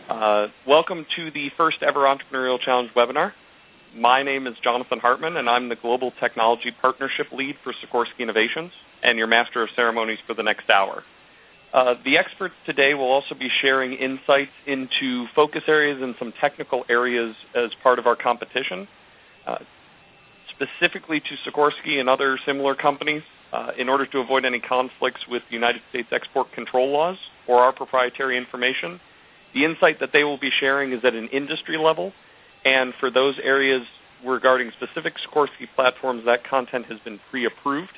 Welcome to the first ever Entrepreneurial Challenge webinar. My name is Jonathan Hartman, and I'm the Global Technology Partnership Lead for Sikorsky Innovations and your Master of Ceremonies for the next hour. The experts today will also be sharing insights into focus areas and some technical areas as part of our competition, specifically to Sikorsky and other similar companies in order to avoid any conflicts with the United States export control laws or our proprietary information. The insight that they will be sharing is at an industry level, and for those areas regarding specific Sikorsky platforms, that content has been pre-approved.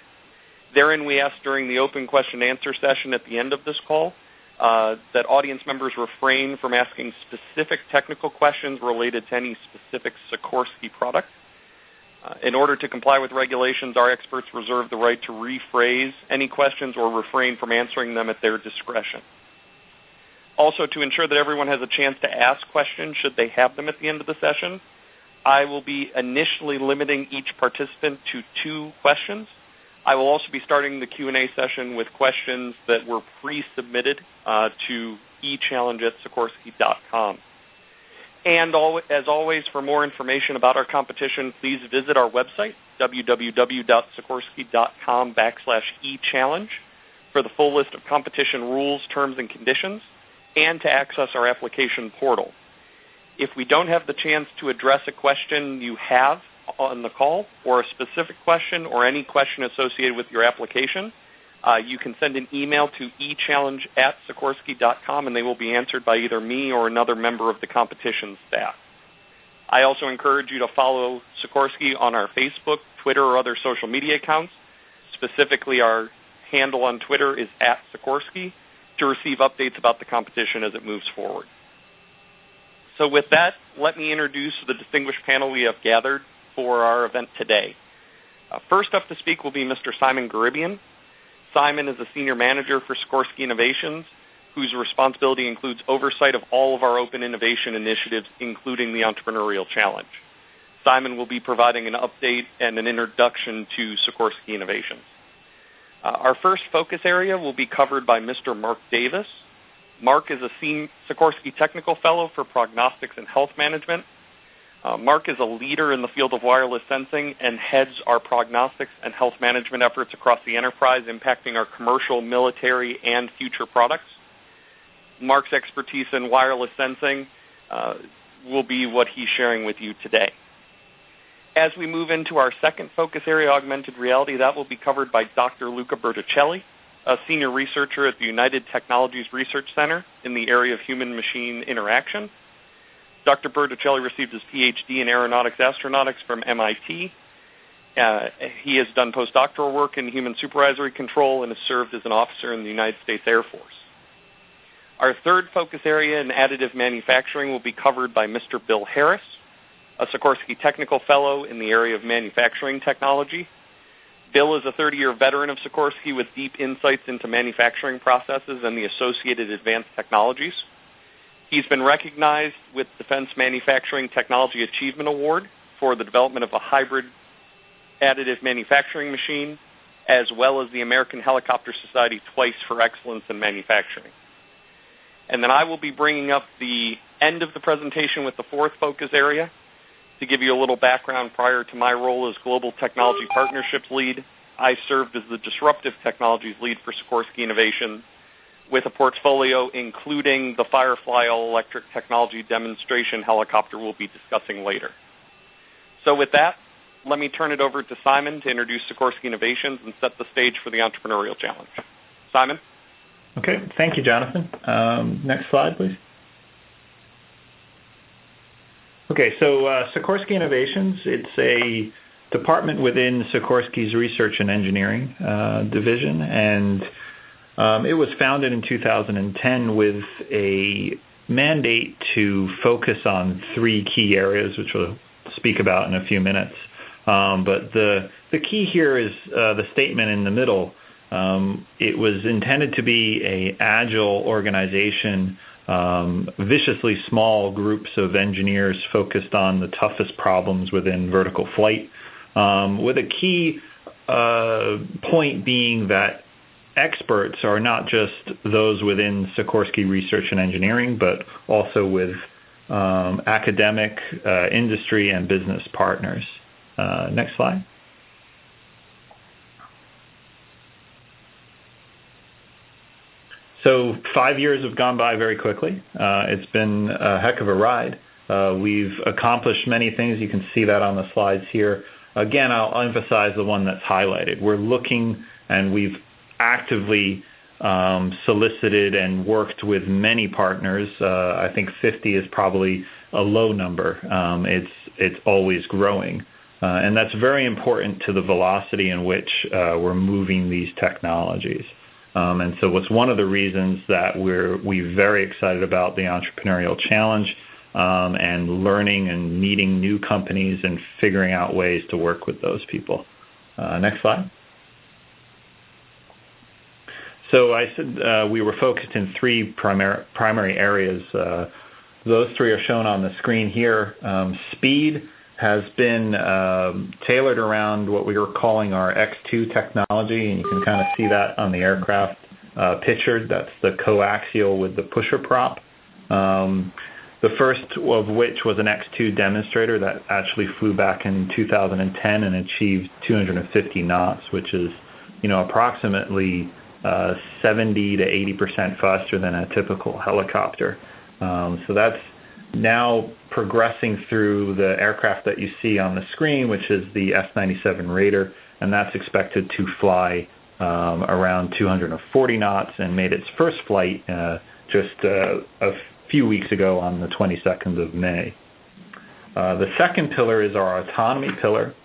Therein, we ask during the open question-answer session at the end of this call that audience members refrain from asking specific technical questions related to any specific Sikorsky product. In order to comply with regulations, our experts reserve the right to rephrase any questions or refrain from answering them at their discretion. Also, to ensure that everyone has a chance to ask questions should they have them at the end of the session, I will be initially limiting each participant to 2 questions. I will also be starting the Q&A session with questions that were pre-submitted to echallenge@sikorsky.com. And as always, for more information about our competition, please visit our website, www.sikorsky.com/echallenge, for the full list of competition rules, terms, and conditions, and to access our application portal. If we don't have the chance to address a question you have on the call, or a specific question, or any question associated with your application, you can send an email to echallenge@sikorsky.com, and they will be answered by either me or another member of the competition staff. I also encourage you to follow Sikorsky on our Facebook, Twitter, or other social media accounts. Specifically, our handle on Twitter is @Sikorsky, to receive updates about the competition as it moves forward. So with that, let me introduce the distinguished panel we have gathered for our event today. First up to speak will be Mr. Simon Garibian. Simon is a senior manager for Sikorsky Innovations, whose responsibility includes oversight of all of our open innovation initiatives, including the Entrepreneurial Challenge. Simon will be providing an update and an introduction to Sikorsky Innovations. Our first focus area will be covered by Mr. Mark Davis. Mark is a Sikorsky Technical Fellow for Prognostics and Health Management. Mark is a leader in the field of wireless sensing and heads our prognostics and health management efforts across the enterprise, impacting our commercial, military, and future products. Mark's expertise in wireless sensing will be what he's sharing with you today. As we move into our second focus area, augmented reality, that will be covered by Dr. Luca Berticelli, a senior researcher at the United Technologies Research Center in the area of human-machine interaction. Dr. Berticelli received his PhD in aeronautics astronautics from MIT. He has done postdoctoral work in human supervisory control and has served as an officer in the United States Air Force. Our third focus area in additive manufacturing will be covered by Mr. Bill Harris, a Sikorsky Technical Fellow in the area of manufacturing technology. Bill is a 30-year veteran of Sikorsky with deep insights into manufacturing processes and the associated advanced technologies. He's been recognized with Defense Manufacturing Technology Achievement Award for the development of a hybrid additive manufacturing machine, as well as the American Helicopter Society twice for excellence in manufacturing. And then I will be bringing up the end of the presentation with the fourth focus area. To give you a little background, prior to my role as Global Technology Partnerships Lead, I served as the Disruptive Technologies Lead for Sikorsky Innovations, with a portfolio including the Firefly all-electric technology demonstration helicopter we'll be discussing later. So with that, let me turn it over to Simon to introduce Sikorsky Innovations and set the stage for the Entrepreneurial Challenge. Simon? Okay, thank you, Jonathan. Next slide, please. Okay, so Sikorsky Innovations, it's a department within Sikorsky's Research and Engineering division, and it was founded in 2010 with a mandate to focus on 3 key areas, which we'll speak about in a few minutes. But the key here is the statement in the middle. It was intended to be an agile organization, viciously small groups of engineers focused on the toughest problems within vertical flight, with a key point being that experts are not just those within Sikorsky Research and Engineering, but also with academic, industry, and business partners. Next slide. So 5 years have gone by very quickly. It's been a heck of a ride. We've accomplished many things. You can see that on the slides here. Again, I'll emphasize the one that's highlighted. We're looking, and we've actively solicited and worked with many partners. I think 50 is probably a low number. It's always growing. And that's very important to the velocity in which we're moving these technologies. And so it's one of the reasons that we're very excited about the Entrepreneurial Challenge and learning and meeting new companies and figuring out ways to work with those people. Next slide. So I said we were focused in three primary areas. Those three are shown on the screen here. Speed has been tailored around what we were calling our X2 technology, and you can kind of see that on the aircraft pictured. That's the coaxial with the pusher prop. The first of which was an X2 demonstrator that actually flew back in 2010 and achieved 250 knots, which is, approximately 70 to 80% faster than a typical helicopter. So that's now progressing through the aircraft that you see on the screen, which is the S-97 Raider, and that's expected to fly around 240 knots and made its first flight just a few weeks ago on the 22nd of May. The second pillar is our autonomy pillar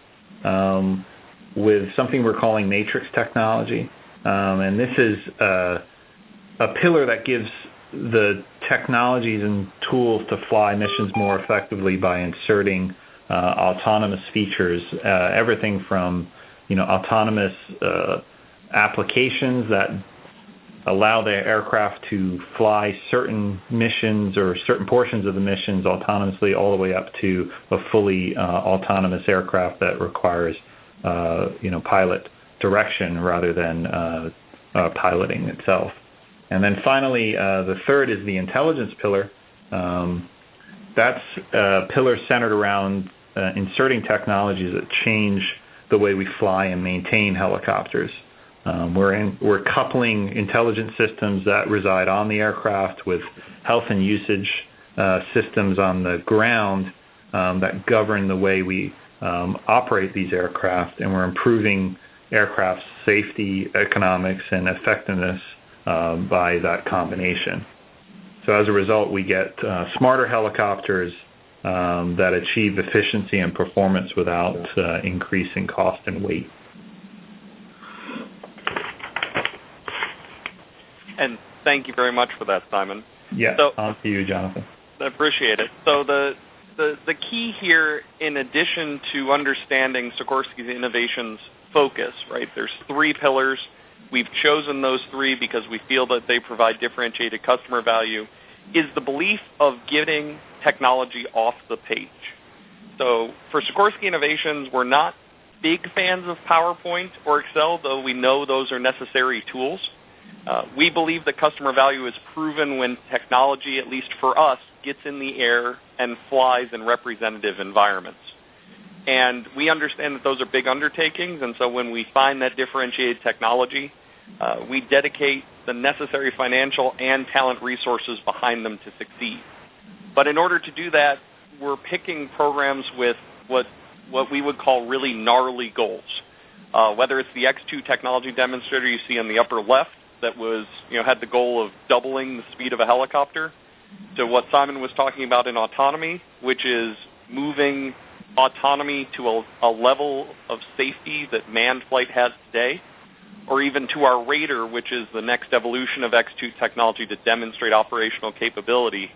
with something we're calling matrix technology. And this is a pillar that gives the technologies and tools to fly missions more effectively by inserting autonomous features, everything from autonomous applications that allow the aircraft to fly certain missions or certain portions of the missions autonomously, all the way up to a fully autonomous aircraft that requires pilot direction rather than piloting itself. And then finally, the third is the intelligence pillar. That's a pillar centered around inserting technologies that change the way we fly and maintain helicopters. We're coupling intelligence systems that reside on the aircraft with health and usage systems on the ground that govern the way we operate these aircraft, and we're improving aircraft's safety, economics, and effectiveness by that combination. So as a result, we get smarter helicopters that achieve efficiency and performance without increasing cost and weight. And thank you very much for that, Simon. Yeah, on to you, Jonathan. I appreciate it. So the key here, in addition to understanding Sikorsky Innovations' focus, right, there's three pillars. We've chosen those three because we feel that they provide differentiated customer value, is the belief of getting technology off the page. So for Sikorsky Innovations, we're not big fans of PowerPoint or Excel, though we know those are necessary tools. We believe that customer value is proven when technology, at least for us, gets in the air and flies in representative environments. And we understand that those are big undertakings, and so when we find that differentiated technology, we dedicate the necessary financial and talent resources behind them to succeed. But in order to do that, we're picking programs with what we would call really gnarly goals. Whether it's the X2 technology demonstrator you see on the upper left that was, had the goal of doubling the speed of a helicopter, to what Simon was talking about in autonomy, which is moving autonomy to a level of safety that manned flight has today, or even to our Raider, which is the next evolution of X2 technology to demonstrate operational capability.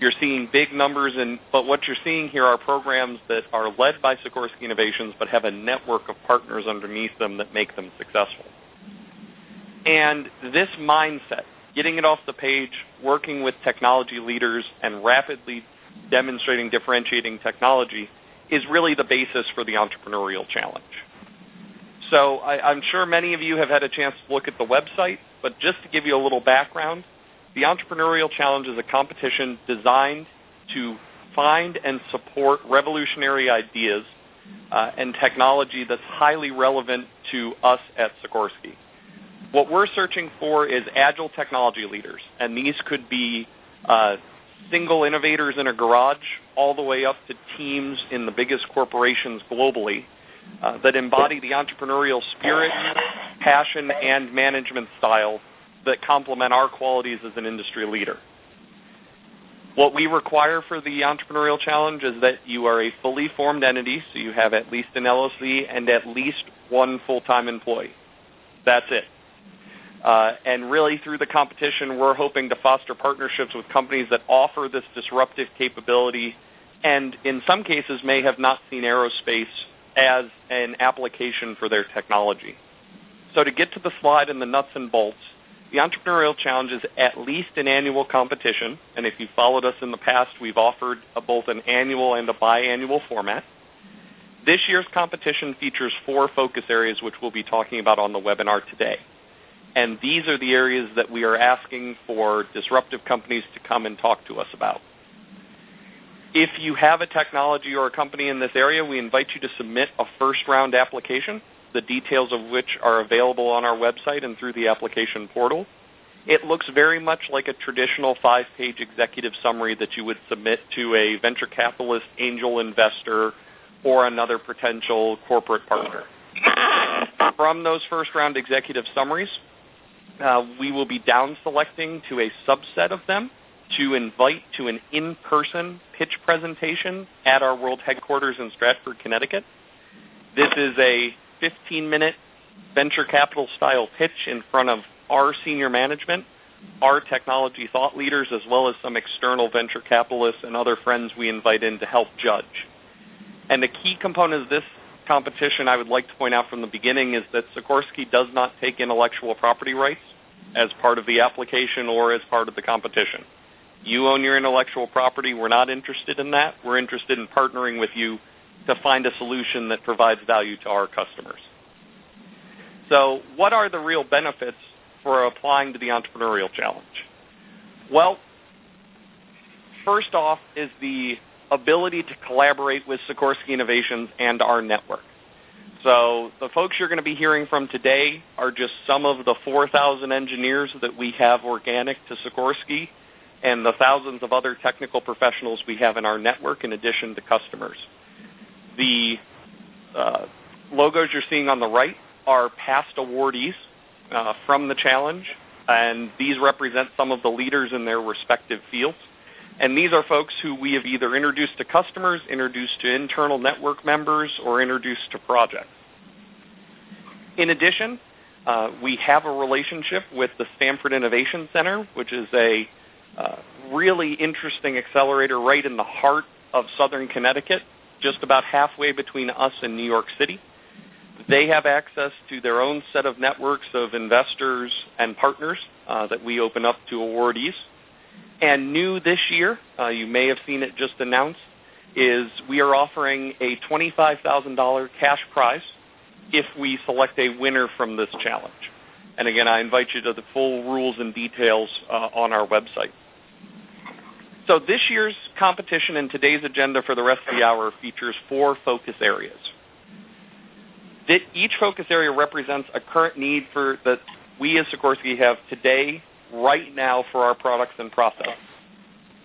You're seeing big numbers, but what you're seeing here are programs that are led by Sikorsky Innovations but have a network of partners underneath them that make them successful. And this mindset, getting it off the page, working with technology leaders, and rapidly demonstrating differentiating technology is really the basis for the entrepreneurial challenge. So I'm sure many of you have had a chance to look at the website, but just to give you a little background, the Entrepreneurial Challenge is a competition designed to find and support revolutionary ideas and technology that's highly relevant to us at Sikorsky. What we're searching for is agile technology leaders, and these could be single innovators in a garage all the way up to teams in the biggest corporations globally that embody the entrepreneurial spirit, passion, and management style that complement our qualities as an industry leader. What we require for the Entrepreneurial Challenge is that you are a fully formed entity, so you have at least an LLC and at least one full-time employee. That's it. And really, through the competition, we're hoping to foster partnerships with companies that offer this disruptive capability and, in some cases, may have not seen aerospace as an application for their technology. So to get to the slide and the nuts and bolts, the Entrepreneurial Challenge is at least an annual competition, and if you've followed us in the past, we've offered both an annual and a biannual format. This year's competition features 4 focus areas, which we'll be talking about on the webinar today. And these are the areas that we are asking for disruptive companies to come and talk to us about. If you have a technology or a company in this area, we invite you to submit a first-round application, the details of which are available on our website and through the application portal. It looks very much like a traditional 5-page executive summary that you would submit to a venture capitalist, angel investor, or another potential corporate partner. From those first-round executive summaries, we will be down-selecting to a subset of them to invite to an in-person pitch presentation at our world headquarters in Stratford, Connecticut. This is a 15-minute venture capital style pitch in front of our senior management, our technology thought leaders, as well as some external venture capitalists and other friends we invite in to help judge. And the key component of this competition I would like to point out from the beginning is that Sikorsky does not take intellectual property rights as part of the application or as part of the competition. You own your intellectual property. We're not interested in that. We're interested in partnering with you to find a solution that provides value to our customers. So what are the real benefits for applying to the Entrepreneurial Challenge? Well, first off is the ability to collaborate with Sikorsky Innovations and our network. So the folks you're going to be hearing from today are just some of the 4,000 engineers that we have organic to Sikorsky and the thousands of other technical professionals we have in our network in addition to customers. The logos you're seeing on the right are past awardees from the challenge, and these represent some of the leaders in their respective fields. And these are folks who we have either introduced to customers, introduced to internal network members, or introduced to projects. In addition, we have a relationship with the Stanford Innovation Center, which is a really interesting accelerator right in the heart of southern Connecticut, just about halfway between us and New York City. They have access to their own set of networks of investors and partners that we open up to awardees. And new this year, you may have seen it just announced, is we are offering a $25,000 cash prize if we select a winner from this challenge. And again, I invite you to the full rules and details on our website. So this year's competition and today's agenda for the rest of the hour features 4 focus areas. Each focus area represents a current need that we as Sikorsky have today, right now, for our products and processes.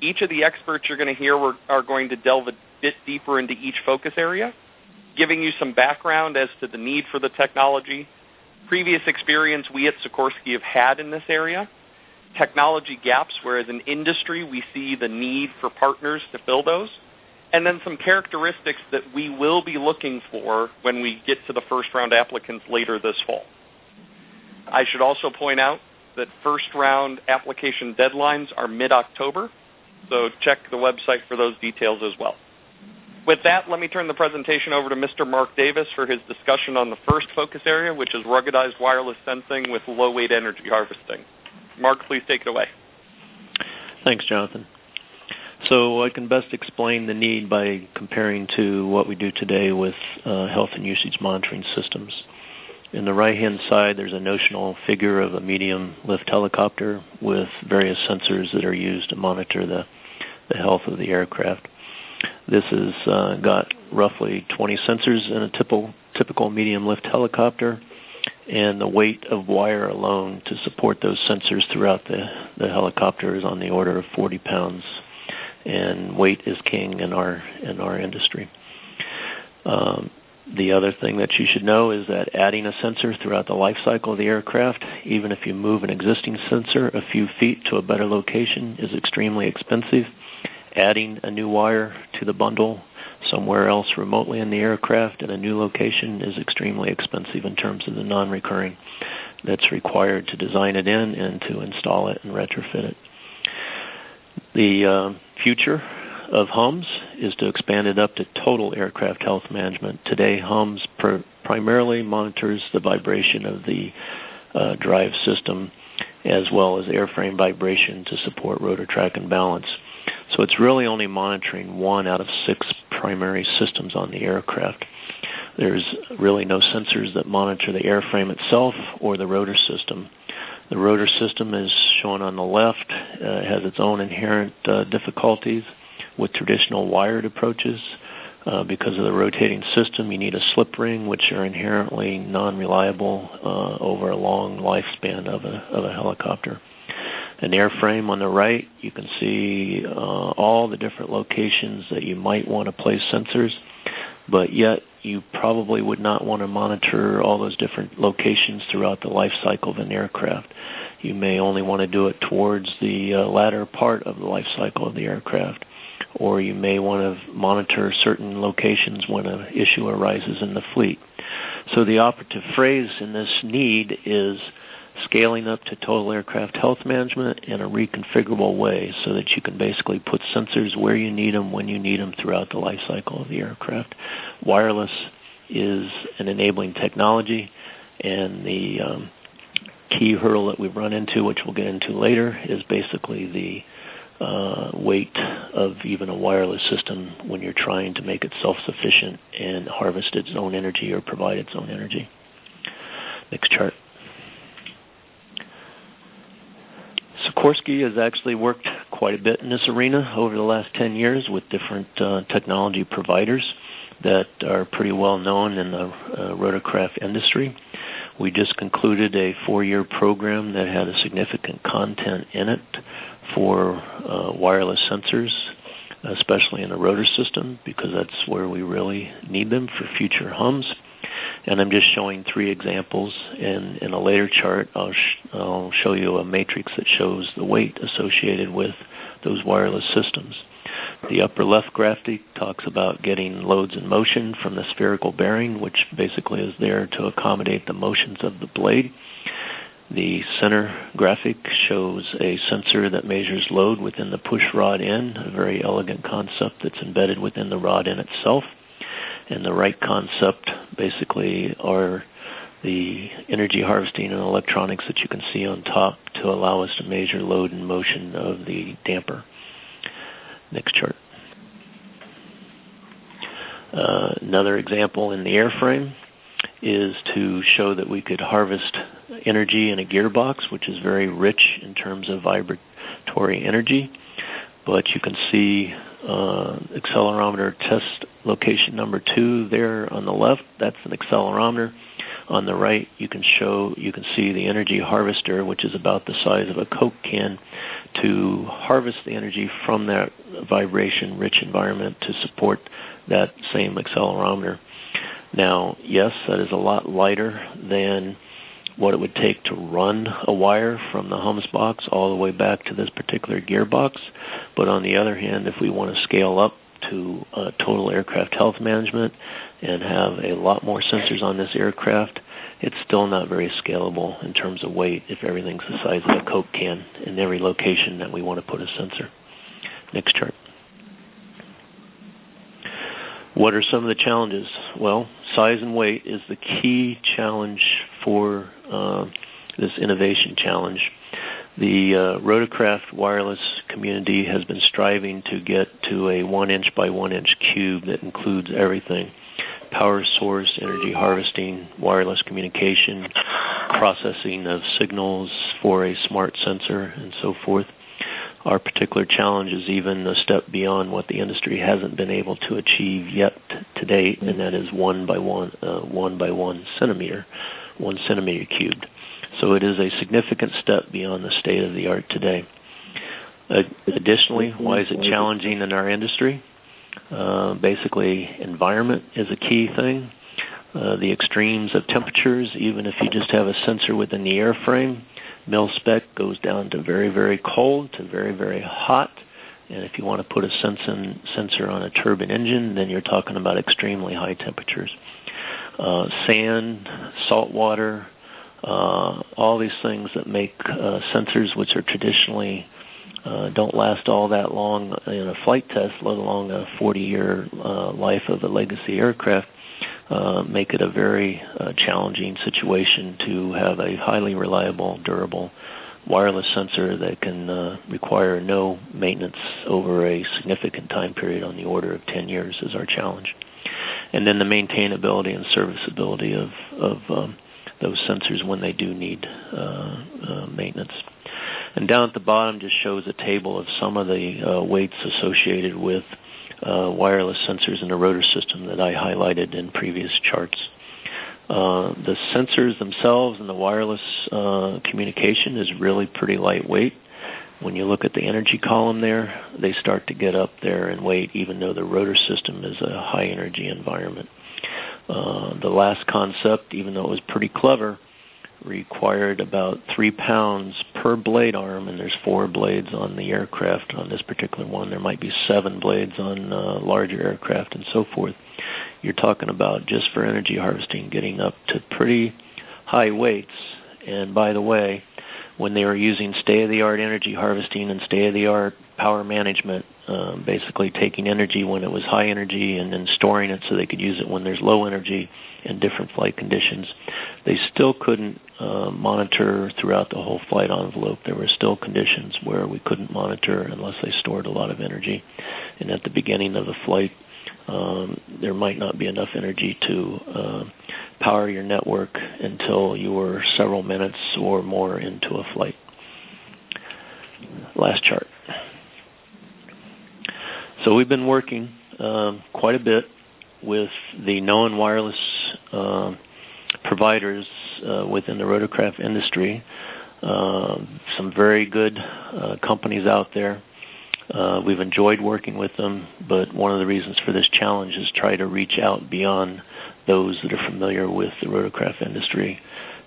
Each of the experts you're going to hear are going to delve a bit deeper into each focus area, giving you some background as to the need for the technology, previous experience we at Sikorsky have had in this area, technology gaps where as an industry we see the need for partners to fill those, and then some characteristics that we will be looking for when we get to the first round applicants later this fall. I should also point out that first round application deadlines are mid-October, so check the website for those details as well. With that, let me turn the presentation over to Mr. Mark Davis for his discussion on the first focus area, which is ruggedized wireless sensing with low-weight energy harvesting. Mark, please take it away. Thanks, Jonathan. So I can best explain the need by comparing to what we do today with health and usage monitoring systems. In the right-hand side, there's a notional figure of a medium-lift helicopter with various sensors that are used to monitor the health of the aircraft. This has got roughly 20 sensors in a typical medium-lift helicopter, and the weight of wire alone to support those sensors throughout the helicopter is on the order of 40 pounds, and weight is king in our industry. The other thing that you should know is that adding a sensor throughout the life cycle of the aircraft, even if you move an existing sensor a few feet to a better location, is extremely expensive. Adding a new wire to the bundle somewhere else remotely in the aircraft at a new location is extremely expensive in terms of the non-recurring that's required to design it in and to install it and retrofit it. The future of HUMS is to expand it up to total aircraft health management. Today, HUMS primarily monitors the vibration of the drive system as well as airframe vibration to support rotor track and balance. So it's really only monitoring 1 out of 6 primary systems on the aircraft. There's really no sensors that monitor the airframe itself or the rotor system. The rotor system is shown on the left. It has its own inherent difficulties with traditional wired approaches. Because of the rotating system, you need a slip ring, which are inherently non-reliable over a long lifespan of a helicopter. An airframe on the right, you can see all the different locations that you might want to place sensors, but yet you probably would not want to monitor all those different locations throughout the life cycle of an aircraft. You may only want to do it towards the latter part of the life cycle of the aircraft, or you may want to monitor certain locations when an issue arises in the fleet. So the operative phrase in this need is scaling up to total aircraft health management in a reconfigurable way so that you can basically put sensors where you need them, when you need them throughout the life cycle of the aircraft. Wireless is an enabling technology, and the key hurdle that we've run into, which we'll get into later, is basically the weight of even a wireless system when you're trying to make it self-sufficient and harvest its own energy or provide its own energy. Next chart. Sikorsky has actually worked quite a bit in this arena over the last 10 years with different technology providers that are pretty well known in the rotorcraft industry. We just concluded a 4-year program that had a significant content in it for wireless sensors, especially in the rotor system, because that's where we really need them for future HUMS. And I'm just showing 3 examples. And in a later chart, I'll show you a matrix that shows the weight associated with those wireless systems. The upper left graphic talks about getting loads in motion from the spherical bearing, which basically is there to accommodate the motions of the blade. The center graphic shows a sensor that measures load within the push rod end, a very elegant concept that's embedded within the rod end itself. And the right concept basically are the energy harvesting and electronics that you can see on top to allow us to measure load and motion of the damper. Next chart. Another example in the airframe is to show that we could harvest energy in a gearbox, which is very rich in terms of vibratory energy. But you can see accelerometer test location number 2 there on the left. That's an accelerometer. On the right, you can see the energy harvester, which is about the size of a Coke can, to harvest the energy from that vibration-rich environment to support that same accelerometer. Now, yes, that is a lot lighter than what it would take to run a wire from the HUMS box all the way back to this particular gearbox. But on the other hand, if we want to scale up to total aircraft health management and have a lot more sensors on this aircraft, it's still not very scalable in terms of weight if everything's the size of a Coke can in every location that we want to put a sensor. Next chart. What are some of the challenges? Well, size and weight is the key challenge for this innovation challenge. The rotorcraft wireless community has been striving to get to a 1 inch by 1 inch cube that includes everything. power source, energy harvesting, wireless communication, processing of signals for a smart sensor, and so forth. Our particular challenge is even a step beyond what the industry hasn't been able to achieve yet to date, and that is 1 by 1 centimeter, 1 centimeter cubed. So it is a significant step beyond the state of the art today. Additionally, why is it challenging in our industry? Basically, environment is a key thing. The extremes of temperatures, even if you just have a sensor within the airframe, mil spec goes down to very, very cold to very, very hot. And if you want to put a sensor on a turbine engine, then you're talking about extremely high temperatures. Sand, salt water, all these things that make sensors which are traditionally don't last all that long in a flight test, let alone a 40-year life of a legacy aircraft, make it a very challenging situation to have a highly reliable, durable wireless sensor that can require no maintenance over a significant time period on the order of 10 years is our challenge. And then the maintainability and serviceability of those sensors when they do need maintenance. And down at the bottom just shows a table of some of the weights associated with wireless sensors in the rotor system that I highlighted in previous charts. The sensors themselves and the wireless communication is really pretty lightweight. When you look at the energy column there, they start to get up there in weight, even though the rotor system is a high energy environment. The last concept, even though it was pretty clever, required about 3 pounds per blade arm, and there's 4 blades on the aircraft. On this particular one, there might be 7 blades on larger aircraft and so forth. You're talking about, just for energy harvesting, getting up to pretty high weights. And by the way, when they were using state-of-the-art energy harvesting and state-of-the-art power management, basically taking energy when it was high energy and then storing it so they could use it when there's low energy in different flight conditions, they still couldn't monitor throughout the whole flight envelope. There were still conditions where we couldn't monitor unless they stored a lot of energy. And at the beginning of the flight, there might not be enough energy to power your network until you were several minutes or more into a flight. Last chart. So we've been working quite a bit with the known wireless providers within the rotorcraft industry. Some very good companies out there. We've enjoyed working with them, but one of the reasons for this challenge is try to reach out beyond those that are familiar with the rotorcraft industry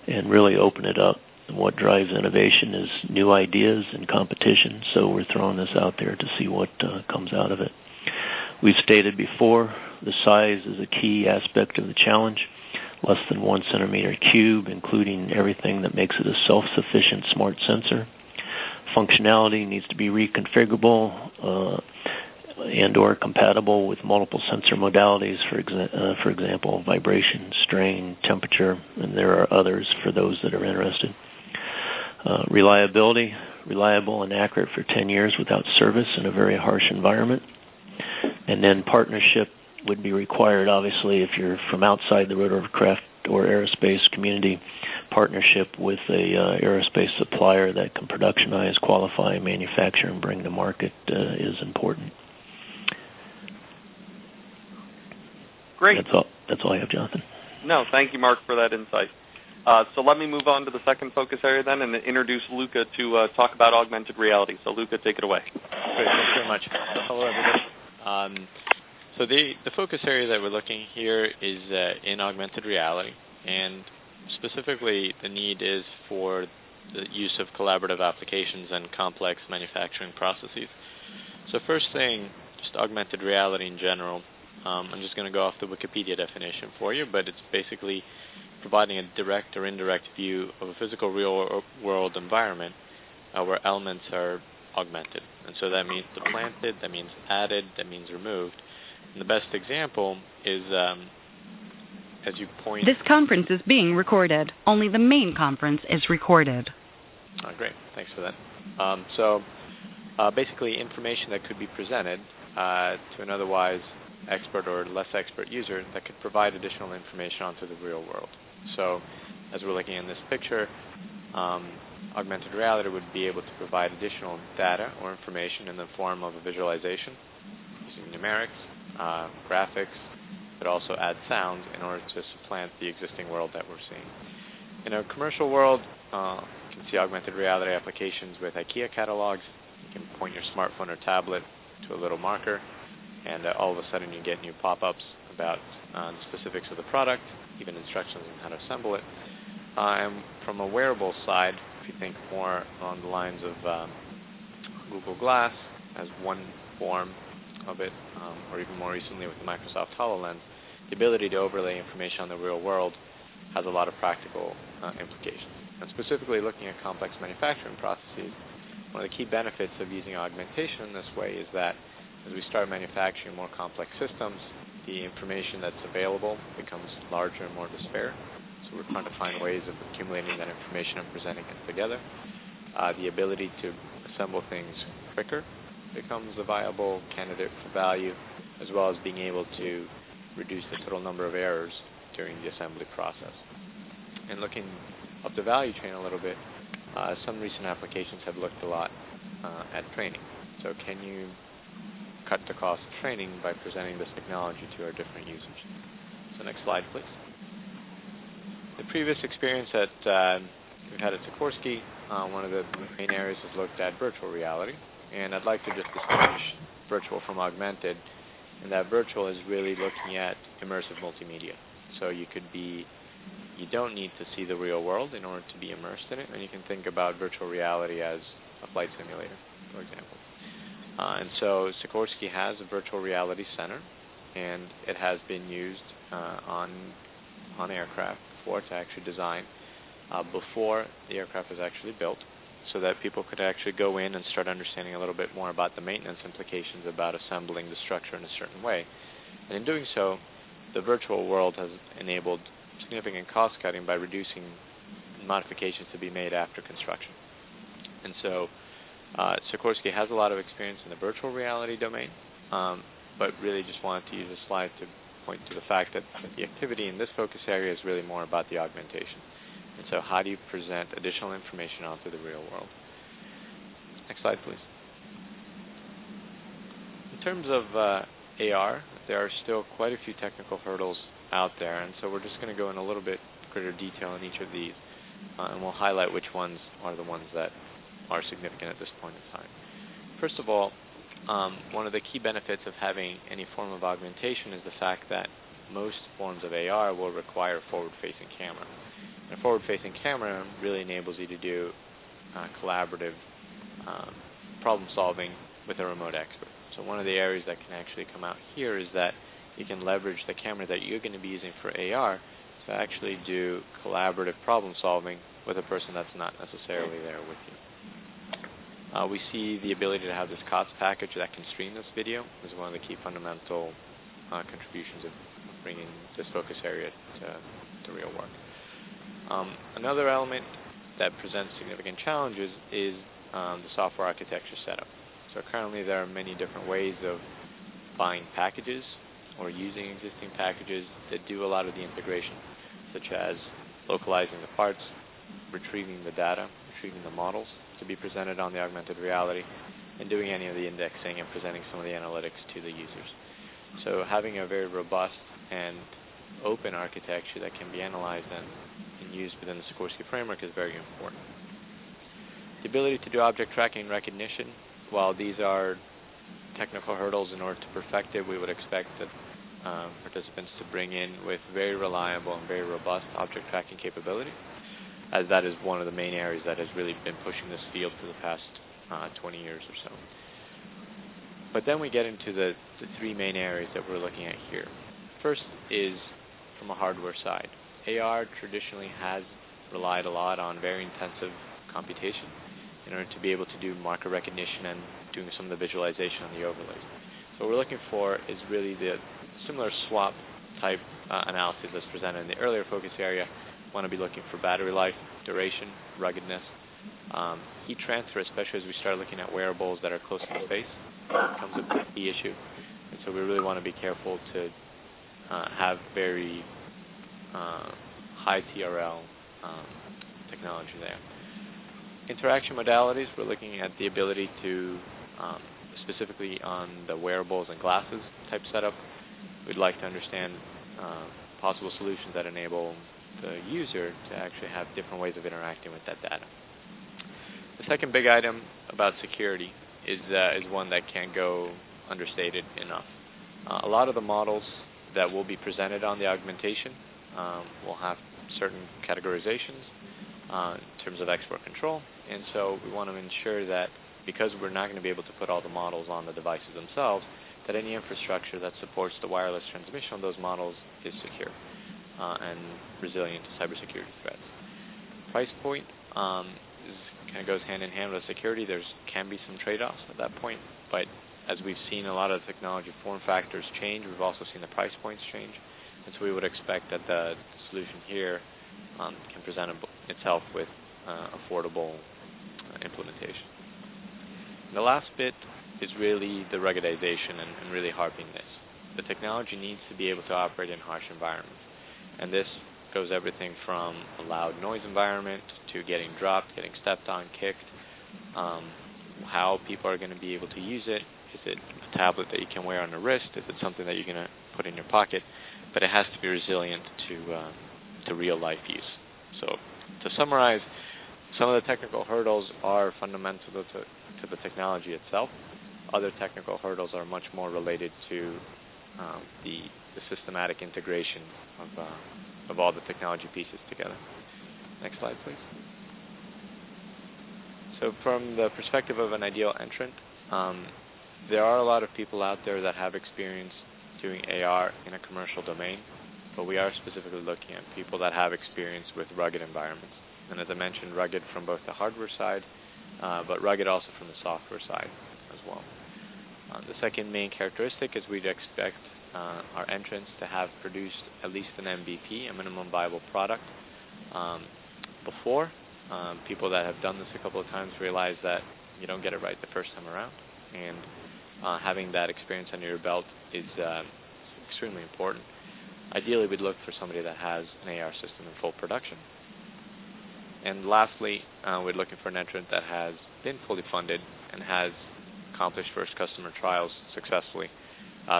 and really open it up. And what drives innovation is new ideas and competition, so we're throwing this out there to see what comes out of it. We've stated before, the size is a key aspect of the challenge. Less than 1 centimeter cube, including everything that makes it a self-sufficient smart sensor. Functionality needs to be reconfigurable and or compatible with multiple sensor modalities, for example, vibration, strain, temperature, and there are others for those that are interested. Reliability, reliable and accurate for 10 years without service in a very harsh environment. And then partnership would be required, obviously, if you're from outside the rotorcraft or aerospace community. Partnership with a aerospace supplier that can productionize, qualify, manufacture, and bring to market is important. Great. That's all I have, Jonathan. No, thank you, Mark, for that insight. So let me move on to the second focus area then and introduce Luca to talk about augmented reality. So Luca, take it away. Great, thanks very much. Hello, everybody. So the focus area that we're looking here is in augmented reality, and specifically the need is for the use of collaborative applications and complex manufacturing processes. So first thing, just augmented reality in general. I'm just going to go off the Wikipedia definition for you, but it's basically providing a direct or indirect view of a physical real-world environment where elements are augmented. And so that means supplanted, that means added, that means removed. And the best example is, as you point... This conference is being recorded. Only the main conference is recorded. Oh, great. Thanks for that. So basically information that could be presented to an otherwise expert or less expert user that could provide additional information onto the real world. So as we're looking in this picture, augmented reality would be able to provide additional data or information in the form of a visualization using numerics, graphics, but also add sound in order to supplant the existing world that we're seeing. In a commercial world, you can see augmented reality applications with IKEA catalogs. You can point your smartphone or tablet to a little marker, and all of a sudden you get new pop-ups about the specifics of the product, even instructions on how to assemble it. And from a wearable side, if you think more on the lines of Google Glass as one form of it, or even more recently with the Microsoft HoloLens, the ability to overlay information on the real world has a lot of practical implications. And specifically looking at complex manufacturing processes, one of the key benefits of using augmentation in this way is that as we start manufacturing more complex systems, the information that's available becomes larger and more disparate. So we're trying to find ways of accumulating that information and presenting it together. The ability to assemble things quicker becomes a viable candidate for value, as well as being able to reduce the total number of errors during the assembly process. And looking up the value chain a little bit, some recent applications have looked a lot at training. So can you cut the cost of training by presenting this technology to our different users? So next slide, please. The previous experience that we've had at Sikorsky, one of the main areas has looked at virtual reality. And I'd like to just distinguish virtual from augmented, and that virtual is really looking at immersive multimedia. So you don't need to see the real world in order to be immersed in it, and you can think about virtual reality as a flight simulator, for example. And so Sikorsky has a virtual reality center, and it has been used on aircraft before to actually design before the aircraft was actually built, so that people could actually go in and start understanding a little bit more about the maintenance implications about assembling the structure in a certain way. And in doing so, the virtual world has enabled significant cost cutting by reducing modifications to be made after construction. And so Sikorsky has a lot of experience in the virtual reality domain, but really just wanted to use this slide to point to the fact that the activity in this focus area is really more about the augmentation. And so how do you present additional information onto the real world? Next slide, please. In terms of AR, there are still quite a few technical hurdles out there, and so we're just going to go in a little bit greater detail in each of these, and we'll highlight which ones are the ones that are significant at this point in time. First of all, one of the key benefits of having any form of augmentation is the fact that most forms of AR will require a forward-facing camera. And a forward-facing camera really enables you to do collaborative problem-solving with a remote expert. So one of the areas that can actually come out here is that you can leverage the camera that you're going to be using for AR to actually do collaborative problem-solving with a person that's not necessarily there with you. We see the ability to have this COTS package that can stream this video is one of the key fundamental contributions of bringing this focus area to real work. Another element that presents significant challenges is the software architecture setup. So currently there are many different ways of buying packages or using existing packages that do a lot of the integration, such as localizing the parts, retrieving the data, retrieving the models to be presented on the augmented reality, and doing any of the indexing and presenting some of the analytics to the users. So having a very robust and open architecture that can be analyzed and used within the Sikorsky framework is very important. The ability to do object tracking and recognition, while these are technical hurdles in order to perfect it, we would expect that participants to bring in with very reliable and very robust object tracking capability, as that is one of the main areas that has really been pushing this field for the past 20 years or so. But then we get into the three main areas that we're looking at here. First is from a hardware side. AR traditionally has relied a lot on very intensive computation in order to be able to do marker recognition and doing some of the visualization on the overlays. So what we're looking for is really the similar swap type analysis that's presented in the earlier focus area. We want to be looking for battery life, duration, ruggedness, heat transfer, especially as we start looking at wearables that are close to space, becomes a key issue. And so so we really want to be careful to have very high TRL technology there. Interaction modalities, we're looking at the ability to, specifically on the wearables and glasses type setup, we'd like to understand possible solutions that enable the user to actually have different ways of interacting with that data. The second big item about security is one that can't go understated enough. A lot of the models that will be presented on the augmentation will have certain categorizations in terms of export control, and so we want to ensure that because we're not going to be able to put all the models on the devices themselves, that any infrastructure that supports the wireless transmission of those models is secure and resilient to cybersecurity threats. Price point kind of goes hand in hand with security. There can be some trade-offs at that point, but as we've seen a lot of the technology form factors change, we've also seen the price points change, and so we would expect that the solution here can present itself with affordable implementation. And the last bit is really the ruggedization and really harping this. The technology needs to be able to operate in harsh environments, and this goes everything from a loud noise environment to getting dropped, getting stepped on, kicked, how people are going to be able to use it. Is it a tablet that you can wear on the wrist? Is it something that you're going to put in your pocket? But it has to be resilient to real-life use. So to summarize, some of the technical hurdles are fundamental to the technology itself. Other technical hurdles are much more related to the systematic integration of all the technology pieces together. Next slide, please. So from the perspective of an ideal entrant, there are a lot of people out there that have experience doing AR in a commercial domain, but we are specifically looking at people that have experience with rugged environments. And as I mentioned, rugged from both the hardware side, but rugged also from the software side as well. The second main characteristic is we'd expect our entrants to have produced at least an MVP, a minimum viable product, before. People that have done this a couple of times realize that you don't get it right the first time around, and having that experience under your belt is extremely important. Ideally, we'd look for somebody that has an AR system in full production. And lastly, we're looking for an entrant that has been fully funded and has accomplished first customer trials successfully,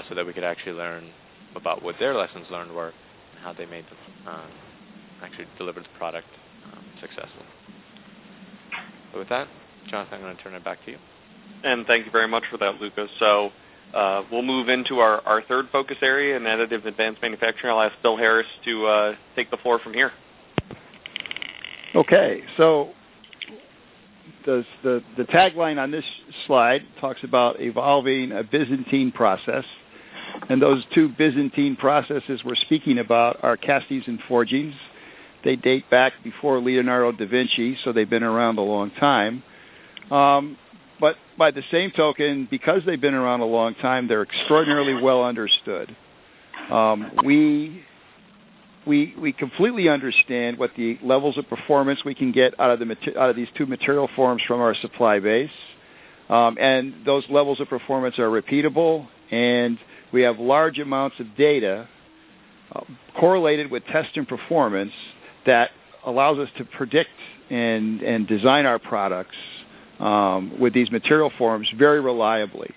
so that we could actually learn about what their lessons learned were and how they made them actually deliver the product successfully. So with that, Jonathan, I'm going to turn it back to you. And thank you very much for that, Lucas. So we'll move into our third focus area in additive advanced manufacturing. I'll ask Bill Harris to take the floor from here. Okay, so the tagline on this slide talks about evolving a Byzantine process, and those two Byzantine processes we're speaking about are castings and forgings. They date back before Leonardo da Vinci, so they've been around a long time. But by the same token, because they've been around a long time, they're extraordinarily well understood. We completely understand what the levels of performance we can get out of these two material forms from our supply base, and those levels of performance are repeatable, and we have large amounts of data correlated with test and performance that allows us to predict and design our products with these material forms very reliably.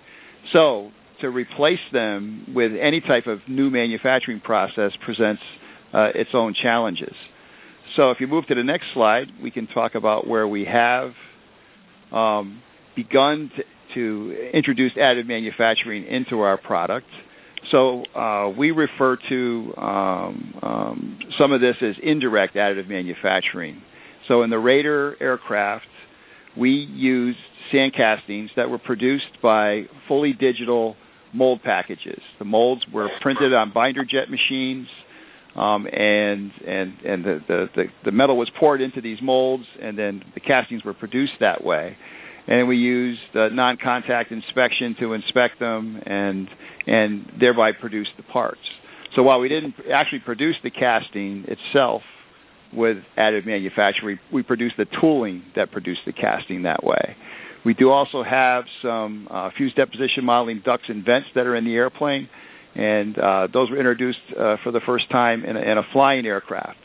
So to replace them with any type of new manufacturing process presents its own challenges. So if you move to the next slide, we can talk about where we have begun to introduce additive manufacturing into our product. So we refer to some of this as indirect additive manufacturing. So in the Raider aircraft, we used sand castings that were produced by fully digital mold packages. The molds were printed on binder jet machines, and the metal was poured into these molds, and then the castings were produced that way. And we used non-contact inspection to inspect them and thereby produce the parts. So while we didn't actually produce the casting itself with additive manufacturing, we produced the tooling that produced the casting that way. We do also have some fused deposition modeling ducts and vents that are in the airplane, and those were introduced for the first time in a flying aircraft.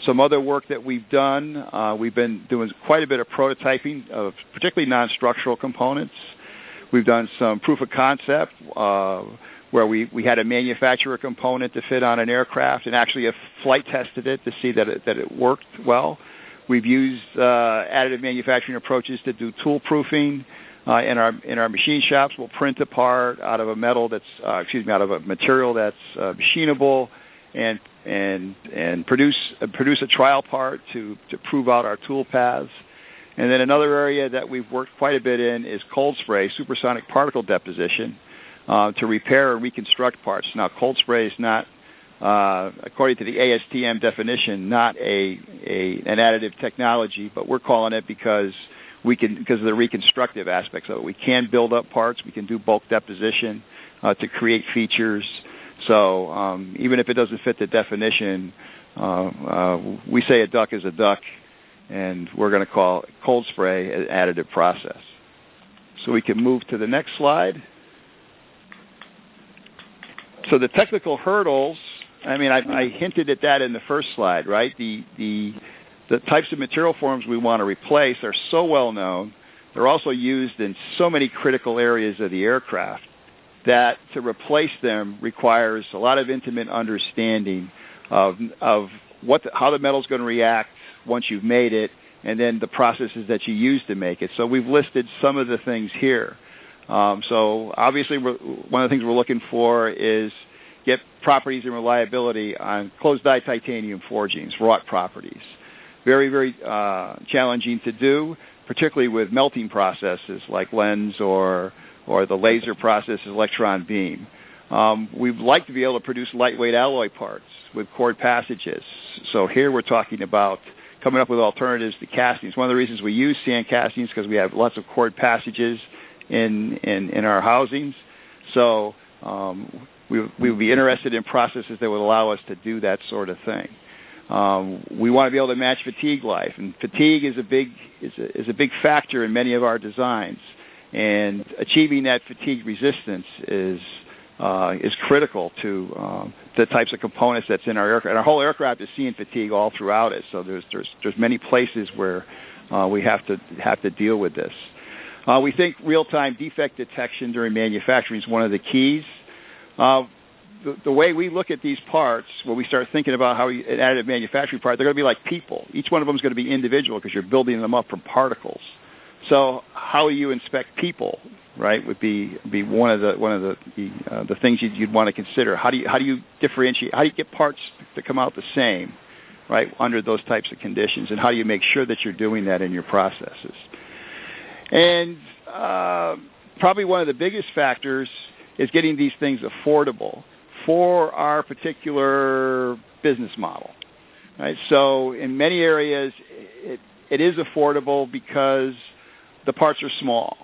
Some other work that we've done, we've been doing quite a bit of prototyping of particularly non-structural components. We've done some proof of concept where we had a manufacturer component to fit on an aircraft and actually flight tested it to see that it worked well. We've used additive manufacturing approaches to do tool proofing in our machine shops. We'll print a part out of a out of a material that's machinable and produce a trial part to prove out our tool paths. And then another area that we've worked quite a bit in is cold spray, supersonic particle deposition, to repair and reconstruct parts. Now, cold spray is not, according to the ASTM definition, not an additive technology, but we're calling it because of the reconstructive aspects of it. We can build up parts. We can do bulk deposition to create features. So even if it doesn't fit the definition, we say a duck is a duck, and we're going to call cold spray an additive process. So we can move to the next slide. So the technical hurdles, I hinted at that in the first slide, right? The types of material forms we want to replace are so well known. They're also used in so many critical areas of the aircraft that to replace them requires a lot of intimate understanding of how the metal's going to react once you've made it, and then the processes that you use to make it. So we've listed some of the things here. So obviously one of the things we're looking for is get properties and reliability on closed die titanium forgings, wrought properties. Very, very challenging to do, particularly with melting processes like lens or the laser process, electron beam. We'd like to be able to produce lightweight alloy parts with cord passages. So here we're talking about coming up with alternatives to castings. One of the reasons we use sand castings is because we have lots of cord passages in our housings. So we would be interested in processes that would allow us to do that sort of thing. We want to be able to match fatigue life, and fatigue is a big factor in many of our designs. And achieving that fatigue resistance is critical to the types of components that's in our aircraft. And our whole aircraft is seeing fatigue all throughout it. So there's many places where we have to deal with this. We think real-time defect detection during manufacturing is one of the keys. The way we look at these parts, when we start thinking about how an additive manufacturing part, they're going to be like people. Each one of them is going to be individual because you're building them up from particles. So how you inspect people, right, would be one of the things you'd want to consider. How do you differentiate? How do you get parts to come out the same, right, under those types of conditions? And how do you make sure that you're doing that in your processes? And probably one of the biggest factors is getting these things affordable for our particular business model, right? So in many areas, it is affordable because the parts are small,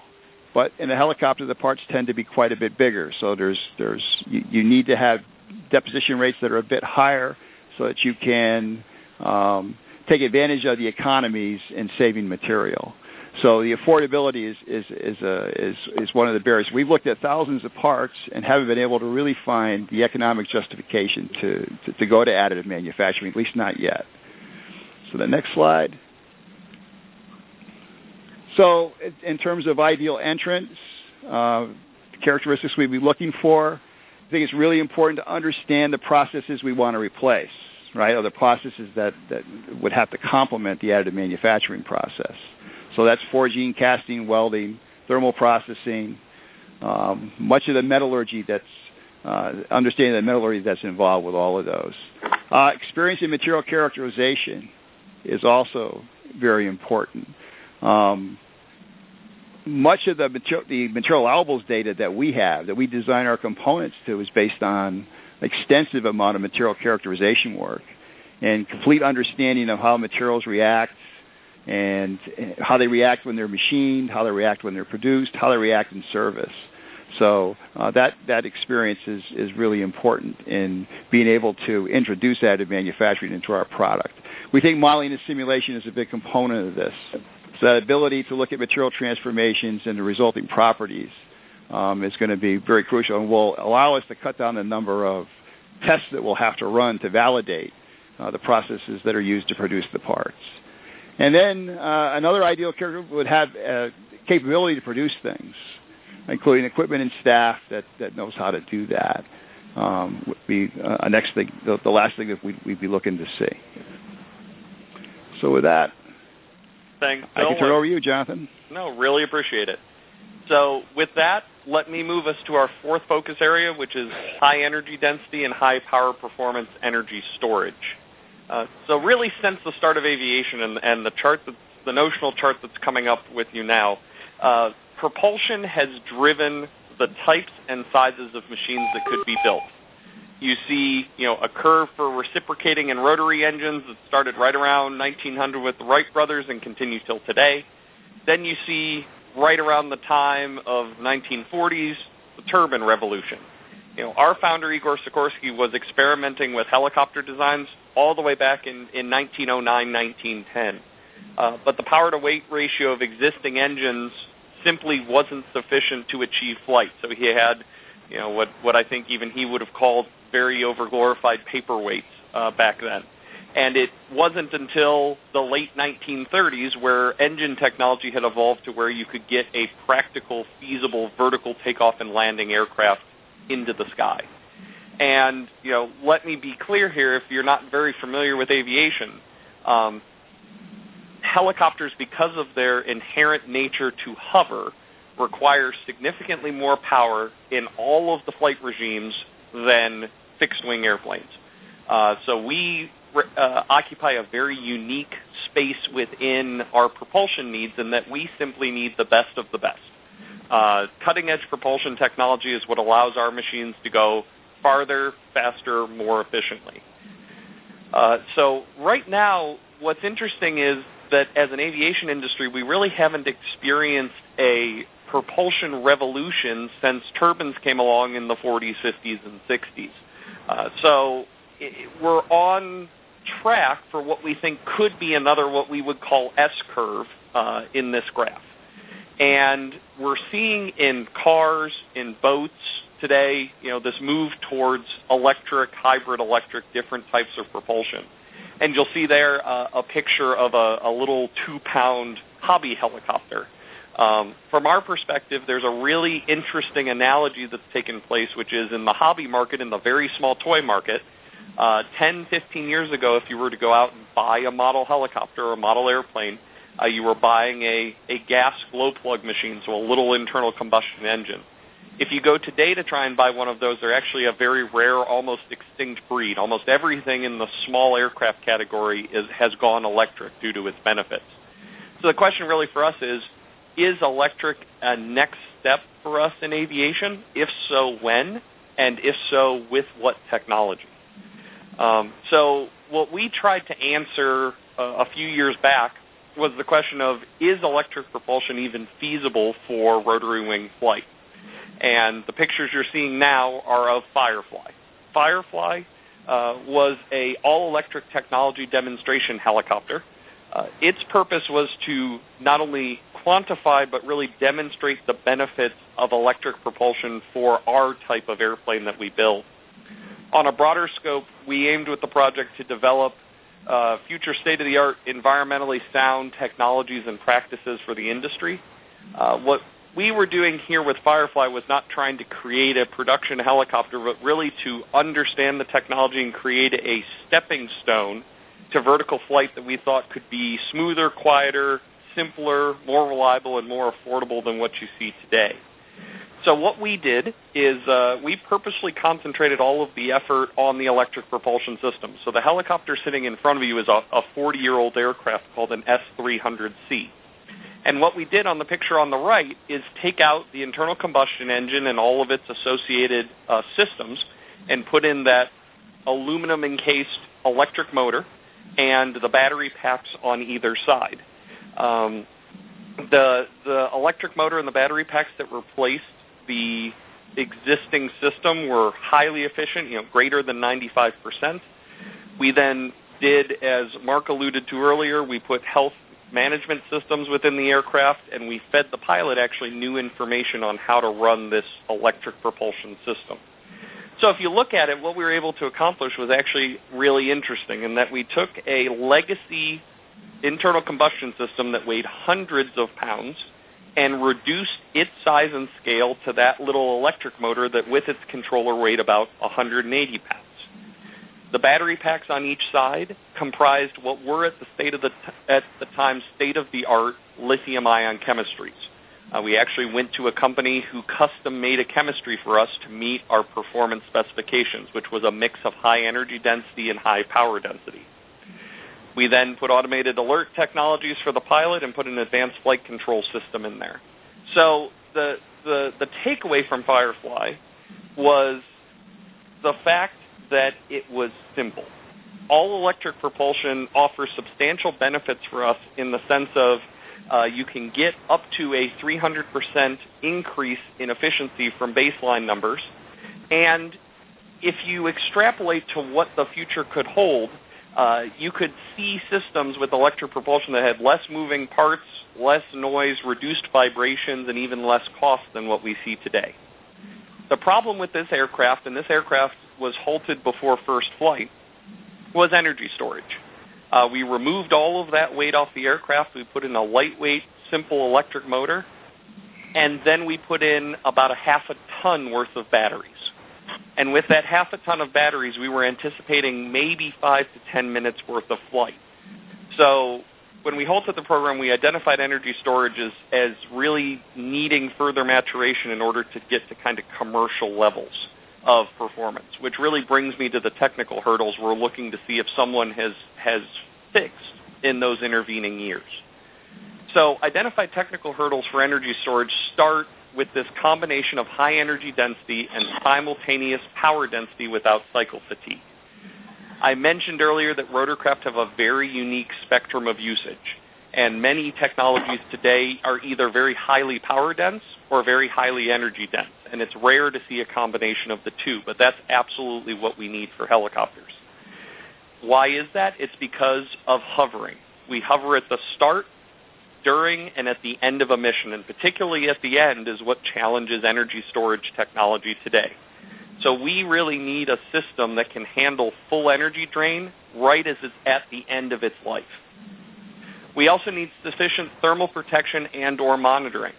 but in a helicopter, the parts tend to be quite a bit bigger. So you need to have deposition rates that are a bit higher so that you can take advantage of the economies in saving material. So the affordability is one of the barriers. We've looked at thousands of parts and haven't been able to really find the economic justification to go to additive manufacturing, at least not yet. So the next slide. So in terms of ideal entrants, characteristics we'd be looking for, I think it's really important to understand the processes we want to replace, right, or the processes that would have to complement the additive manufacturing process. So that's forging, casting, welding, thermal processing, much of the metallurgy understanding the metallurgy that's involved with all of those. Experience in material characterization is also very important. Much of the material allowables data that we have, that we design our components to, is based on extensive amount of material characterization work and complete understanding of how materials react and how they react when they're machined, how they react when they're produced, how they react in service. So that experience is really important in being able to introduce additive manufacturing into our product. We think modeling and simulation is a big component of this. So that ability to look at material transformations and the resulting properties is going to be very crucial and will allow us to cut down the number of tests that we'll have to run to validate the processes that are used to produce the parts. And then another ideal character would have capability to produce things, including equipment and staff that knows how to do that. Would be a next thing, the last thing that we'd be looking to see. So with that, thanks, Bill. I can turn it over to you, Jonathan. No, really appreciate it. So with that, let me move us to our fourth focus area, which is high energy density and high power performance energy storage. So really, since the start of aviation and the notional chart that's coming up with you now, propulsion has driven the types and sizes of machines that could be built. You see, a curve for reciprocating and rotary engines that started right around 1900 with the Wright brothers and continues till today. Then you see, right around the time of 1940s, the turbine revolution. Our founder, Igor Sikorsky, was experimenting with helicopter designs all the way back in 1909, 1910. But the power-to-weight ratio of existing engines simply wasn't sufficient to achieve flight. So he had, what I think even he would have called very overglorified paperweights back then. And it wasn't until the late 1930s where engine technology had evolved to where you could get a practical, feasible vertical takeoff and landing aircraft into the sky. And, let me be clear here, if you're not very familiar with aviation, helicopters, because of their inherent nature to hover, require significantly more power in all of the flight regimes than fixed-wing airplanes. So we occupy a very unique space within our propulsion needs in that we simply need the best of the best. Cutting-edge propulsion technology is what allows our machines to go farther, faster, more efficiently. So right now, what's interesting is that as an aviation industry, we really haven't experienced a propulsion revolution since turbines came along in the 40s, 50s, and 60s. So we're on track for what we think could be another what we would call S-curve in this graph. And we're seeing in cars, in boats today, this move towards electric, hybrid electric, different types of propulsion. And you'll see there a picture of a little 2-pound hobby helicopter. From our perspective, there's a really interesting analogy that's taken place, which is in the hobby market, in the very small toy market, 10, 15 years ago, if you were to go out and buy a model helicopter or a model airplane, you were buying a gas glow plug machine, so a little internal combustion engine. If you go today to try and buy one of those, they're actually a very rare, almost extinct breed. Almost everything in the small aircraft category has gone electric due to its benefits. So the question really for us is electric a next step for us in aviation? If so, when? And if so, with what technology? So what we tried to answer a few years back was the question of, is electric propulsion even feasible for rotary wing flight? And the pictures you're seeing now are of Firefly. Firefly was a all-electric technology demonstration helicopter. Its purpose was to not only quantify but really demonstrate the benefits of electric propulsion for our type of airplane that we build. On a broader scope, we aimed with the project to develop future state-of-the-art, environmentally sound technologies and practices for the industry. What we were doing here with Firefly was not trying to create a production helicopter, but really to understand the technology and create a stepping stone to vertical flight that we thought could be smoother, quieter, simpler, more reliable, and more affordable than what you see today. So what we did is we purposely concentrated all of the effort on the electric propulsion system. So the helicopter sitting in front of you is a 40-year-old aircraft called an S-300C. And what we did on the picture on the right is take out the internal combustion engine and all of its associated systems and put in that aluminum-encased electric motor and the battery packs on either side. The electric motor and the battery packs that replaced the existing system were highly efficient, greater than 95%. We then did, as Mark alluded to earlier, we put management systems within the aircraft, and we fed the pilot actually new information on how to run this electric propulsion system. So if you look at it, what we were able to accomplish was actually really interesting in that we took a legacy internal combustion system that weighed hundreds of pounds and reduced its size and scale to that little electric motor that with its controller weighed about 180 pounds. The battery packs on each side comprised what were at the time state-of-the-art lithium-ion chemistries. We actually went to a company who custom-made a chemistry for us to meet our performance specifications, which was a mix of high energy density and high power density. We then put automated alert technologies for the pilot and put an advanced flight control system in there. So the takeaway from Firefly was the fact that it was simple. All electric propulsion offers substantial benefits for us in the sense of you can get up to a 300% increase in efficiency from baseline numbers, and if you extrapolate to what the future could hold, you could see systems with electric propulsion that had less moving parts, less noise, reduced vibrations, and even less cost than what we see today. The problem with this aircraft, and this aircraft was halted before first flight, was energy storage. We removed all of that weight off the aircraft. We put in a lightweight, simple electric motor, and then we put in about a half a ton worth of batteries. And with that half a ton of batteries, we were anticipating maybe 5 to 10 minutes worth of flight. So when we halted the program, we identified energy storage as really needing further maturation in order to get to kind of commercial levels of performance, which really brings me to the technical hurdles we're looking to see if someone has fixed in those intervening years. So identified technical hurdles for energy storage start with this combination of high energy density and simultaneous power density without cycle fatigue. I mentioned earlier that rotorcraft have a very unique spectrum of usage, and many technologies today are either very highly power dense or very highly energy dense, and it's rare to see a combination of the two, but that's absolutely what we need for helicopters. Why is that? It's because of hovering. We hover at the start, during, and at the end of a mission, and particularly at the end is what challenges energy storage technology today. So we really need a system that can handle full energy drain right as it's at the end of its life. We also need sufficient thermal protection and or monitoring.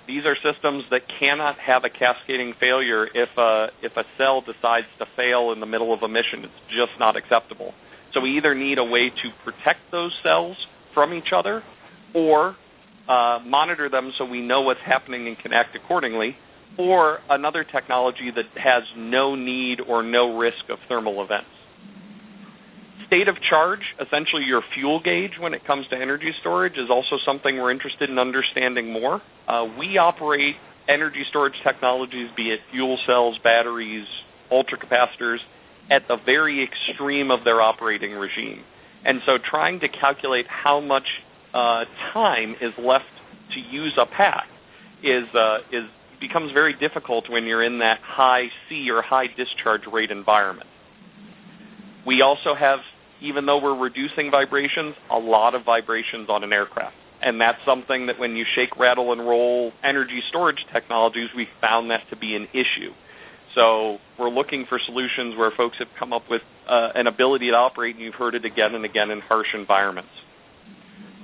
These are systems that cannot have a cascading failure if a cell decides to fail in the middle of a mission. It's just not acceptable. So we either need a way to protect those cells from each other or monitor them so we know what's happening and can act accordingly, or another technology that has no need or no risk of thermal events. State of charge, essentially your fuel gauge when it comes to energy storage, is also something we're interested in understanding more. We operate energy storage technologies, be it fuel cells, batteries, ultracapacitors, at the very extreme of their operating regime. And so trying to calculate how much time is left to use a pack becomes very difficult when you're in that high C or high discharge rate environment. We also have, even though we're reducing vibrations, a lot of vibrations on an aircraft. And that's something that when you shake, rattle, and roll energy storage technologies, we found that to be an issue. So we're looking for solutions where folks have come up with an ability to operate, and you've heard it again and again, in harsh environments.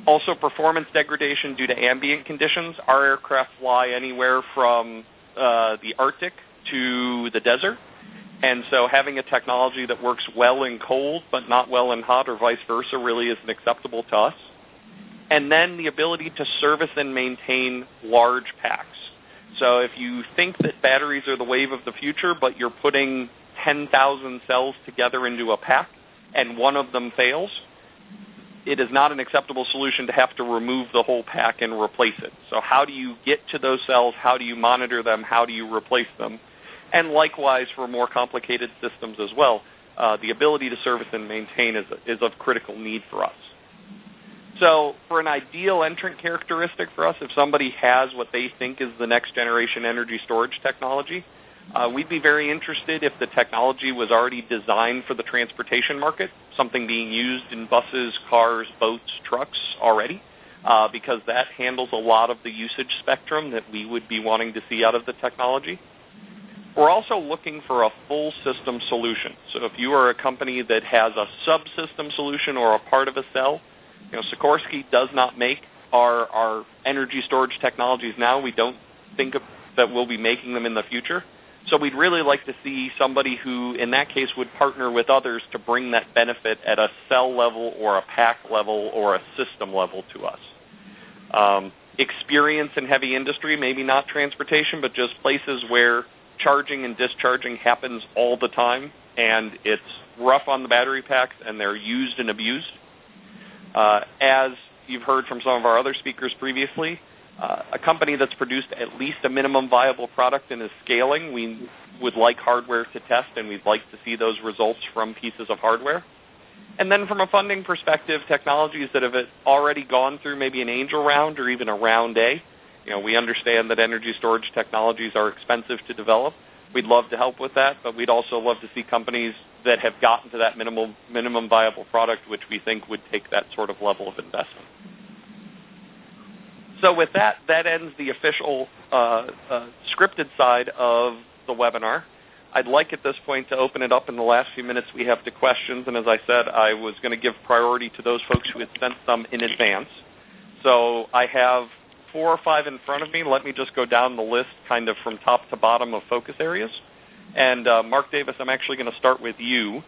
Also, performance degradation due to ambient conditions. Our aircraft fly anywhere from the Arctic to the desert, and so having a technology that works well in cold but not well in hot or vice versa really isn't acceptable to us. And then the ability to service and maintain large packs. So if you think that batteries are the wave of the future, but you're putting 10,000 cells together into a pack and one of them fails, it is not an acceptable solution to have to remove the whole pack and replace it. So how do you get to those cells? How do you monitor them? How do you replace them? And likewise, for more complicated systems as well, the ability to service and maintain is of critical need for us. So for an ideal entrant characteristic for us, if somebody has what they think is the next generation energy storage technology, we'd be very interested if the technology was already designed for the transportation market, something being used in buses, cars, boats, trucks already, because that handles a lot of the usage spectrum that we would be wanting to see out of the technology. We're also looking for a full system solution. So if you are a company that has a subsystem solution or a part of a cell, Sikorsky does not make our energy storage technologies now. We don't think that we'll be making them in the future. So we'd really like to see somebody who, in that case, would partner with others to bring that benefit at a cell level or a pack level or a system level to us. Experience in heavy industry, maybe not transportation, but just places where charging and discharging happens all the time, and it's rough on the battery packs, and they're used and abused. As you've heard from some of our other speakers previously, a company that's produced at least a minimum viable product and is scaling, we would like hardware to test, and we'd like to see those results from pieces of hardware. And then from a funding perspective, technologies that have already gone through maybe an angel round or even a round A. We understand that energy storage technologies are expensive to develop. We'd love to help with that, but we'd also love to see companies that have gotten to that minimum viable product, which we think would take that sort of level of investment. So with that ends the official scripted side of the webinar. I'd like at this point to open it up in the last few minutes we have to questions, and as I said, I was going to give priority to those folks who had sent some in advance. So I have 4 or 5 in front of me. Let me just go down the list kind of from top to bottom of focus areas. And Mark Davis, I'm actually going to start with you.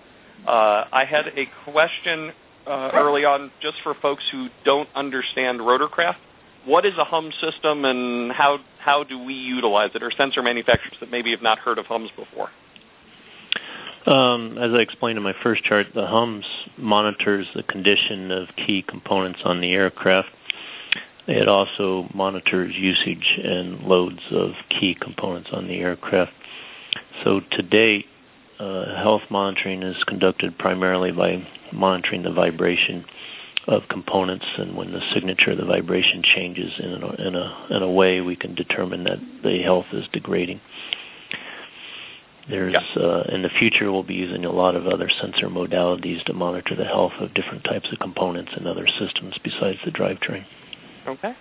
I had a question early on just for folks who don't understand rotorcraft. What is a hum system, and how do we utilize it, or sensor manufacturers that maybe have not heard of hums before? As I explained in my first chart, the hums monitors the condition of key components on the aircraft. It also monitors usage and loads of key components on the aircraft. So to date, health monitoring is conducted primarily by monitoring the vibration of components, and when the signature of the vibration changes in a way, we can determine that the health is degrading. In the future, we'll be using a lot of other sensor modalities to monitor the health of different types of components and other systems besides the drivetrain. Okay.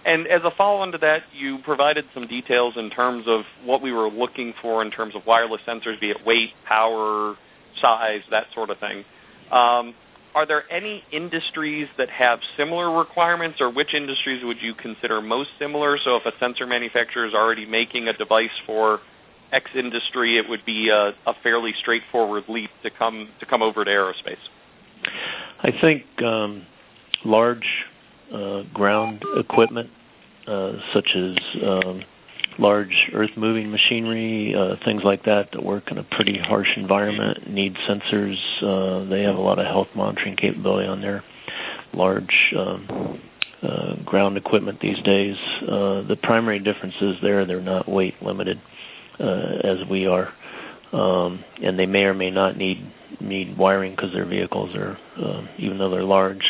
And as a follow-on to that, you provided some details in terms of what we were looking for in terms of wireless sensors, be it weight, power, size, that sort of thing. Are there any industries that have similar requirements, or which industries would you consider most similar? So if a sensor manufacturer is already making a device for X industry, it would be a fairly straightforward leap to come over to aerospace. I think large ground equipment, such as large earth-moving machinery, things like that work in a pretty harsh environment, need sensors. They have a lot of health monitoring capability on their large ground equipment these days. The primary difference is they're not weight limited as we are, and they may or may not need wiring because their vehicles are, even though they're large,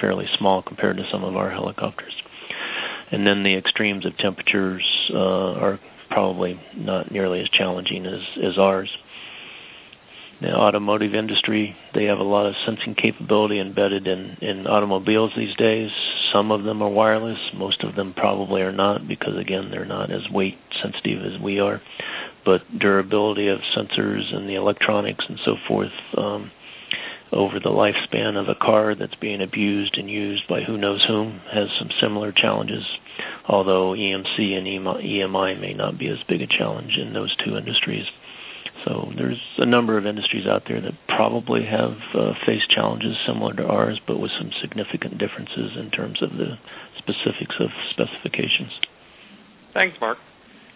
fairly small compared to some of our helicopters. And then the extremes of temperatures are probably not nearly as challenging as ours. The automotive industry, they have a lot of sensing capability embedded in automobiles these days. Some of them are wireless. Most of them probably are not because, again, they're not as weight sensitive as we are. But durability of sensors and the electronics and so forth over the lifespan of a car that's being abused and used by who knows whom has some similar challenges, although EMC and EMI may not be as big a challenge in those two industries. So there's a number of industries out there that probably have faced challenges similar to ours, but with some significant differences in terms of the specifics of specifications. Thanks, Mark.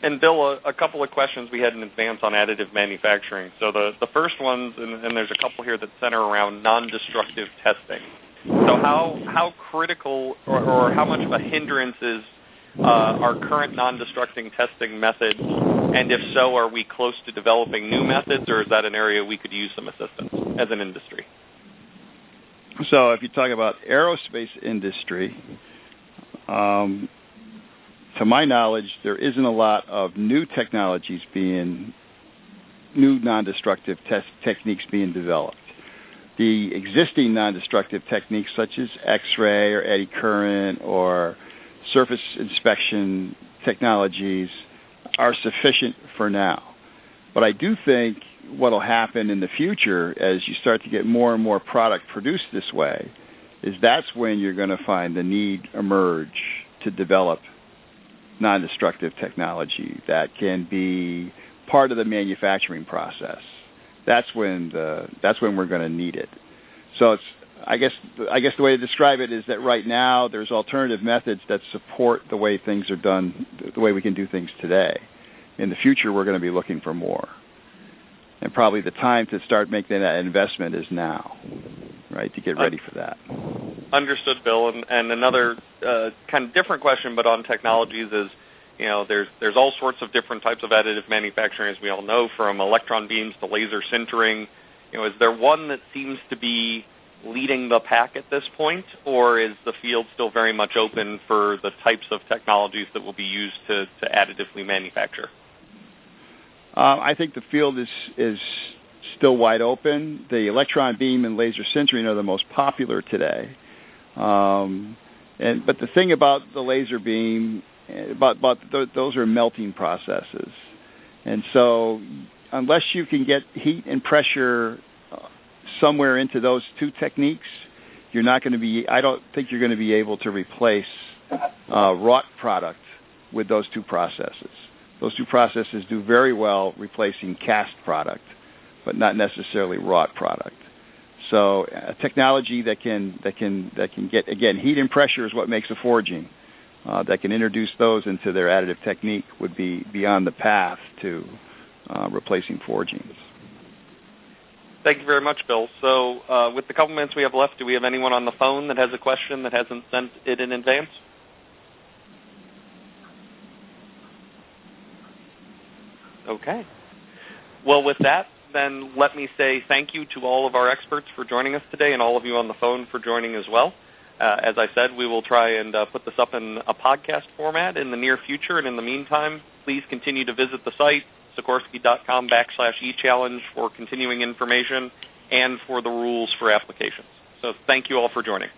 And Bill, a couple of questions we had in advance on additive manufacturing. So the first ones, and there's a couple here that center around non-destructive testing. So how critical or how much of a hindrance is our current non-destructing testing methods? And if so, are we close to developing new methods, or is that an area we could use some assistance as an industry? So if you talk about aerospace industry, to my knowledge, there isn't a lot of new non-destructive test techniques being developed. the existing non-destructive techniques such as X-ray or eddy current or surface inspection technologies are sufficient for now. But I do think what will happen in the future as you start to get more and more product produced this way is that's when you're going to find the need emerge to develop non-destructive technology that can be part of the manufacturing process. That's when we're going to need it. So it's I guess the way to describe it is that right now there's alternative methods that support the way things are done, the way we can do things today. In the future, we're going to be looking for more. And probably the time to start making that investment is now, right, to get ready for that. Understood, Bill. And another kind of different question, but on technologies is, there's all sorts of different types of additive manufacturing, as we all know, from electron beams to laser sintering. Is there one that seems to be leading the pack at this point, or is the field still very much open for the types of technologies that will be used to additively manufacture? I think the field is still wide open. The electron beam and laser sintering are the most popular today. But the thing about the laser beam, those are melting processes. And so unless you can get heat and pressure somewhere into those two techniques, I don't think you're going to be able to replace wrought product with those two processes. Those two processes do very well replacing cast product, but not necessarily wrought product. So a technology that can get, again, heat and pressure is what makes a forging. That can introduce those into their additive technique would be beyond the path to replacing forgings. Thank you very much, Bill. So with the couple minutes we have left, do we have anyone on the phone that has a question that hasn't sent it in advance? Okay. Well, with that, then let me say thank you to all of our experts for joining us today and all of you on the phone for joining as well. As I said, we will try and put this up in a podcast format in the near future, and in the meantime, please continue to visit the site, Sikorsky.com/eChallenge for continuing information and for the rules for applications. So thank you all for joining.